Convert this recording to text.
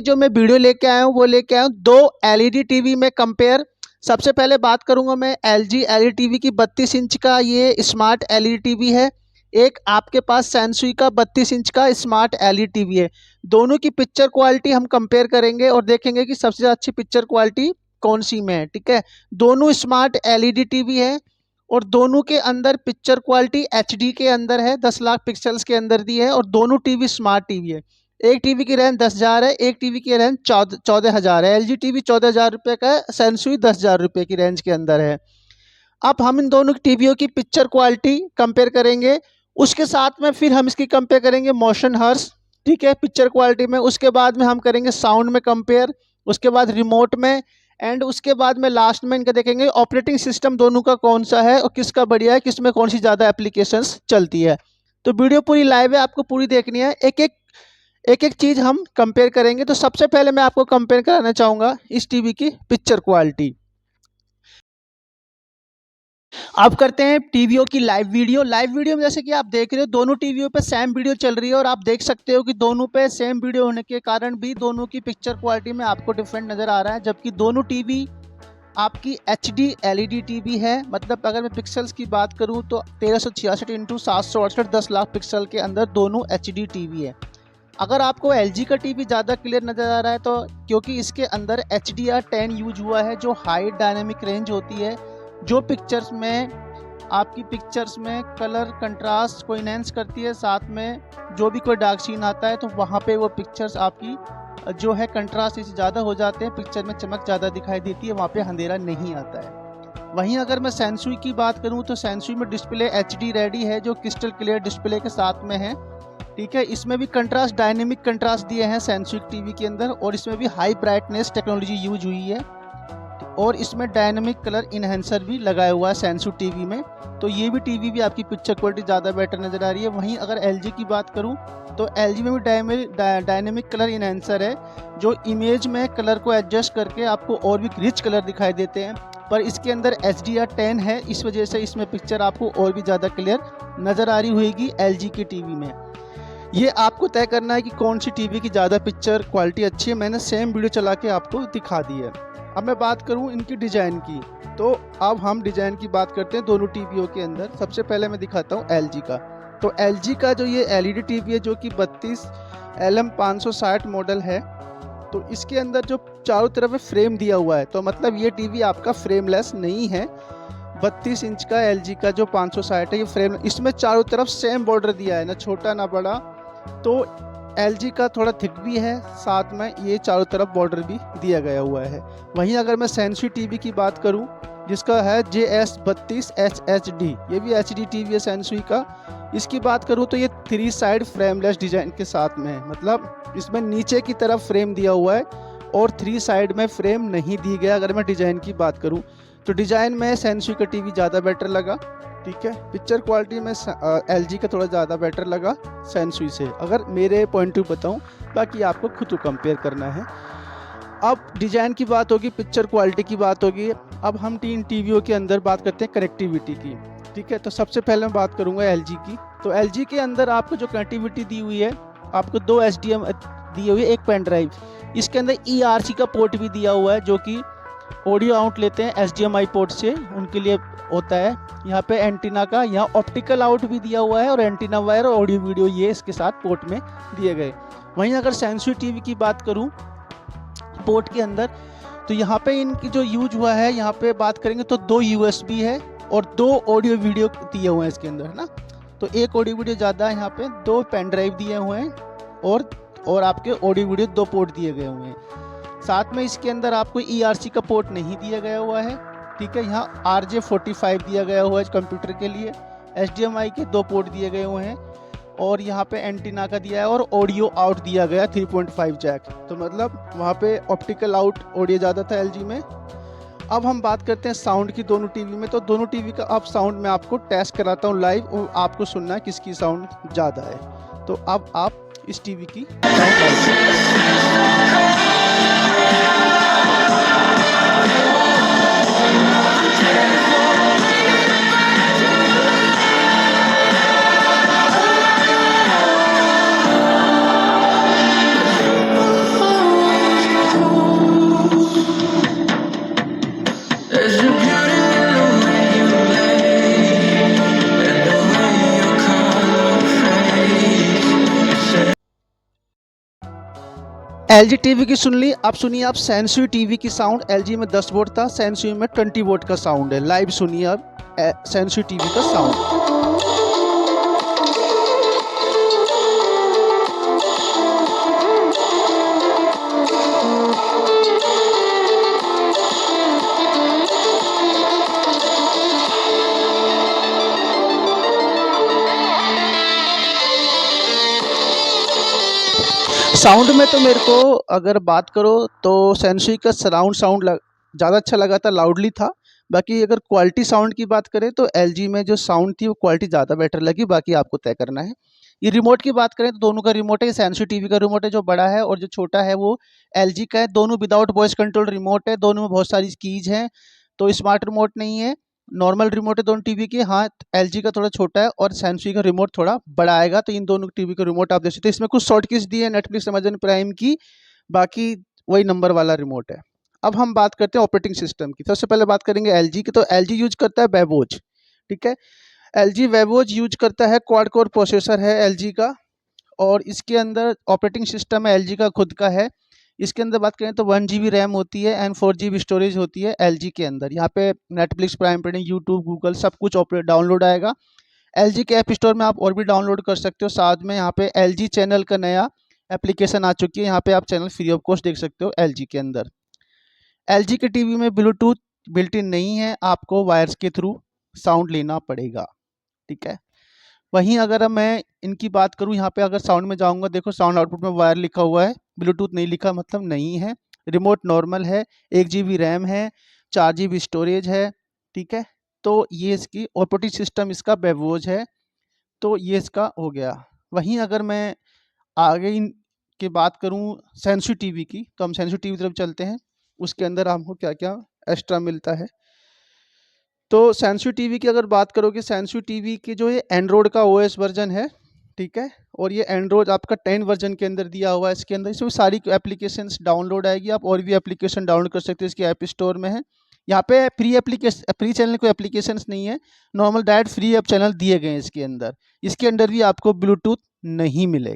जो मैं वीडियो लेके आया हूँ वो लेके आया हूँ दो एलईडी टीवी में कंपेयर। सबसे पहले बात करूंगा मैं एलजी एलईडी टीवी की। 32 इंच का ये स्मार्ट एलईडी टीवी है। एक आपके पास सैमसंग का 32 इंच का स्मार्ट एलईडी टीवी है। दोनों की पिक्चर क्वालिटी हम कंपेयर करेंगे और देखेंगे कि सबसे अच्छी पिक्चर क्वालिटी कौन सी में है। ठीक है, दोनों स्मार्ट एलईडी टीवी है और दोनों के अंदर पिक्चर क्वालिटी एचडी के अंदर है, 10 लाख पिक्सल्स के अंदर दी है और दोनों टीवी स्मार्ट टीवी है। एक टीवी की रैम 10,000 है, एक टीवी की रैम 14,000 है। एलजी टीवी 14,000 रुपये का है, सैमसंग 10,000 रुपये की रेंज के अंदर है। अब हम इन दोनों टीवियों की पिक्चर क्वालिटी कंपेयर करेंगे, उसके साथ में फिर हम इसकी कंपेयर करेंगे मोशन हर्स, ठीक है, पिक्चर क्वालिटी में। उसके बाद में हम करेंगे साउंड में कंपेयर, उसके बाद रिमोट में, एंड उसके बाद में लास्ट में इनका देखेंगे ऑपरेटिंग सिस्टम दोनों का कौन सा है और किसका बढ़िया है, किसमें कौन सी ज़्यादा एप्लीकेशंस चलती है। तो वीडियो पूरी लाइव है, आपको पूरी देखनी है, एक एक चीज़ हम कंपेयर करेंगे। तो सबसे पहले मैं आपको कंपेयर कराना चाहूँगा इस टीवी की पिक्चर क्वालिटी। अब करते हैं टीवियों की लाइव वीडियो। लाइव वीडियो में जैसे कि आप देख रहे हो दोनों टीवियों पे सेम वीडियो चल रही है और आप देख सकते हो कि दोनों पे सेम वीडियो होने के कारण भी दोनों की पिक्चर क्वालिटी में आपको डिफरेंट नज़र आ रहा है। जबकि दोनों टीवी आपकी एचडी एलईडी टीवी है। मतलब अगर मैं पिक्सल्स की बात करूं तो 1366 इंटू 768 10 लाख पिक्सल के अंदर दोनों एचडी टीवी है। अगर आपको एलजी का टीवी ज़्यादा क्लियर नज़र आ रहा है तो क्योंकि इसके अंदर HDR10 यूज हुआ है जो हाई डायनेमिक रेंज होती है, जो पिक्चर्स में आपकी पिक्चर्स में कलर कंट्रास्ट को इनहेंस करती है। साथ में जो भी कोई डार्क सीन आता है तो वहाँ पे वो पिक्चर्स आपकी जो है कंट्रास्ट इससे ज़्यादा हो जाते हैं, पिक्चर में चमक ज़्यादा दिखाई देती है, वहाँ पे अंधेरा नहीं आता है। वहीं अगर मैं सैमसंग की बात करूँ तो सैमसंग में डिस्प्ले HD रेडी है जो क्रिस्टल क्लियर डिस्प्ले के साथ में है। ठीक है, इसमें भी कंट्रास्ट डायनेमिक कंट्रास्ट दिए हैं सैमसंग टीवी के अंदर और इसमें भी हाई ब्राइटनेस टेक्नोलॉजी यूज हुई है और इसमें डायनेमिक कलर इन्हेंसर भी लगाया हुआ है सैमसंग टीवी में। तो ये भी टीवी भी आपकी पिक्चर क्वालिटी ज़्यादा बेटर नज़र आ रही है। वहीं अगर एलजी की बात करूं तो एलजी में भी डायनेमिक कलर इन्हेंसर है जो इमेज में कलर को एडजस्ट करके आपको और भी रिच कलर दिखाई देते हैं, पर इसके अंदर HDR10 है, इस वजह से इसमें पिक्चर आपको और भी ज़्यादा क्लियर नज़र आ रही होगी एलजी की टीवी में। ये आपको तय करना है कि कौन सी टीवी की ज़्यादा पिक्चर क्वालिटी अच्छी है। मैंने सेम वीडियो चला के आपको दिखा दी है। अब मैं बात करूं इनकी डिज़ाइन की, तो अब हम डिज़ाइन की बात करते हैं दोनों टीवियों के अंदर। सबसे पहले मैं दिखाता हूं एलजी का। तो एलजी का जो ये एलईडी टीवी है जो कि 32 LM560 मॉडल है, तो इसके अंदर जो चारों तरफ फ्रेम दिया हुआ है, तो मतलब ये टीवी आपका फ्रेमलेस नहीं है। 32 इंच का एलजी का जो 560 है ये फ्रेम, इसमें चारों तरफ सेम बॉर्डर दिया है, ना छोटा ना बड़ा। तो एलजी का थोड़ा थिक भी है, साथ में ये चारों तरफ बॉर्डर भी दिया गया हुआ है। वहीं अगर मैं सैमसंग टीवी की बात करूं जिसका है JS32HHD, ये भी HD टीवी है सैमसंग का। इसकी बात करूं तो ये 3 साइड फ्रेमलेस डिज़ाइन के साथ में है, मतलब इसमें नीचे की तरफ फ्रेम दिया हुआ है और 3 साइड में फ्रेम नहीं दी गया। अगर मैं डिज़ाइन की बात करूँ तो डिज़ाइन में सैमसंग का टीवी ज़्यादा बेटर लगा। ठीक है, पिक्चर क्वालिटी में एलजी का थोड़ा ज़्यादा बेटर लगा सैमसंग से, अगर मेरे पॉइंट ऑफ बताऊँ, बाकी आपको खुद को कंपेयर करना है। अब डिज़ाइन की बात होगी, पिक्चर क्वालिटी की बात होगी। अब हम 3 टीवियों के अंदर बात करते हैं कनेक्टिविटी की। ठीक है, तो सबसे पहले मैं बात करूँगा एलजी की। तो एलजी के अंदर आपको जो कनेक्टिविटी दी हुई है, आपको 2 HDM दी हुई है, एक पेन ड्राइव। इसके अंदर ERC का पोर्ट भी दिया हुआ है जो कि ऑडियो आउट लेते हैं HDMI पोर्ट से, उनके लिए होता है। यहाँ पे एंटीना का, यहाँ ऑप्टिकल आउट भी दिया हुआ है और एंटीना वायर और ऑडियो वीडियो ये इसके साथ पोर्ट में दिए गए। वहीं अगर सैमसंग टीवी की बात करूँ पोर्ट के अंदर, तो यहाँ पे इनकी जो यूज हुआ है, यहाँ पे बात करेंगे तो 2 USB है और 2 ऑडियो वीडियो दिए हुए हैं इसके अंदर, है ना। तो एक ऑडियो वीडियो ज़्यादा है, यहाँ पे 2 पेन ड्राइव दिए हुए हैं और आपके ऑडियो वीडियो 2 पोर्ट दिए गए हुए हैं। साथ में इसके अंदर आपको ERC का पोर्ट नहीं दिया गया हुआ है। ठीक है, यहाँ RJ45 दिया गया हुआ है कंप्यूटर के लिए। HDMI के 2 पोर्ट दिए गए हुए हैं और यहाँ पे एंटीना का दिया है और ऑडियो आउट दिया गया 3.5 जैक। तो मतलब वहाँ पे ऑप्टिकल आउट ऑडियो ज़्यादा था एलजी में। अब हम बात करते हैं साउंड की दोनों टीवी में। तो दोनों टीवी का अब साउंड मैं आपको टेस्ट कराता हूँ लाइव और आपको सुनना है किसकी साउंड ज़्यादा है। तो अब आप इस टीवी की एल जी टीवी की सुन ली। अब सुनिए आप सैनसुई टीवी की साउंड। एल जी में 10 वोट था, सैनसुई में 20 वोट का साउंड है। लाइव सुनिए अब सैनसुई टीवी का साउंड। साउंड में तो मेरे को अगर बात करो तो सैनसुई का सराउंड साउंड ज़्यादा अच्छा लगा था, लाउडली था। बाकी अगर क्वालिटी साउंड की बात करें तो एलजी में जो साउंड थी वो क्वालिटी ज़्यादा बेटर लगी। बाकी आपको तय करना है। ये रिमोट की बात करें तो दोनों का रिमोट है। सैनसुई टीवी का रिमोट है जो बड़ा है, और जो छोटा है वो एलजी का है। दोनों विदाउट वॉइस कंट्रोल रिमोट है। दोनों में बहुत सारी कीज हैं, तो स्मार्ट रिमोट नहीं है, नॉर्मल रिमोट है दोनों टीवी के। हाँ, एलजी का थोड़ा छोटा है और सैमसंग का रिमोट थोड़ा बड़ा आएगा। तो इन दोनों टीवी का रिमोट आप देख सकते हैं। इसमें कुछ शॉर्ट कीज दी है नेटफ्लिक्स, अमेजन प्राइम की। बाकी वही नंबर वाला रिमोट है। अब हम बात करते हैं ऑपरेटिंग सिस्टम की। सबसे पहले बात करेंगे एलजी की। तो एलजी यूज करता है वेवोज, ठीक है। एलजी वेवोज यूज करता है, क्वाड कोर प्रोसेसर है एलजी का, और इसके अंदर ऑपरेटिंग सिस्टम है एलजी का खुद का है। इसके अंदर बात करें तो 1 GB रैम होती है एंड 4 GB स्टोरेज होती है एलजी के अंदर। यहाँ पे Netflix, prime video, YouTube, Google सब कुछ ऑपरेट डाउनलोड आएगा। एलजी के ऐप स्टोर में आप और भी डाउनलोड कर सकते हो। साथ में यहाँ पे एलजी चैनल का नया एप्लीकेशन आ चुकी है। यहाँ पे आप चैनल फ्री ऑफ कॉस्ट देख सकते हो एलजी के अंदर। एलजी के टीवी में ब्लूटूथ बिल्ट इन नहीं है, आपको वायर्स के थ्रू साउंड लेना पड़ेगा, ठीक है। वहीं अगर मैं इनकी बात करूं, यहाँ पे अगर साउंड में जाऊंगा, देखो साउंड आउटपुट में वायर लिखा हुआ है, ब्लूटूथ नहीं लिखा, मतलब नहीं है। रिमोट नॉर्मल है, 1 GB रैम है, 4 GB स्टोरेज है, ठीक है। तो ये इसकी ऑपरेटिंग सिस्टम इसका वेवोज है। तो ये इसका हो गया। वहीं अगर मैं आगे इन की बात करूं सैनसुई टीवी की, तो हम सैनसुई टीवी तरफ चलते हैं। उसके अंदर हमको क्या क्या एक्स्ट्रा मिलता है। तो सैनसुई टीवी की अगर बात करोगे, सैनसुई टीवी की जो ये एंड्रॉयड का ओएस वर्जन है, ठीक है। और ये एंड्रॉयड आपका 10 वर्जन के अंदर दिया हुआ है। इसके अंदर इसमें सारी एप्लीकेशंस डाउनलोड आएगी। आप और भी एप्लीकेशन डाउनलोड कर सकते हैं, इसके ऐप स्टोर में है। यहाँ पे फ्री चैनल कोई एप्लीकेशंस नहीं है, normal direct free app channel दिए गए हैं इसके अंदर। इसके अंदर भी आपको ब्लूटूथ नहीं मिलेगा।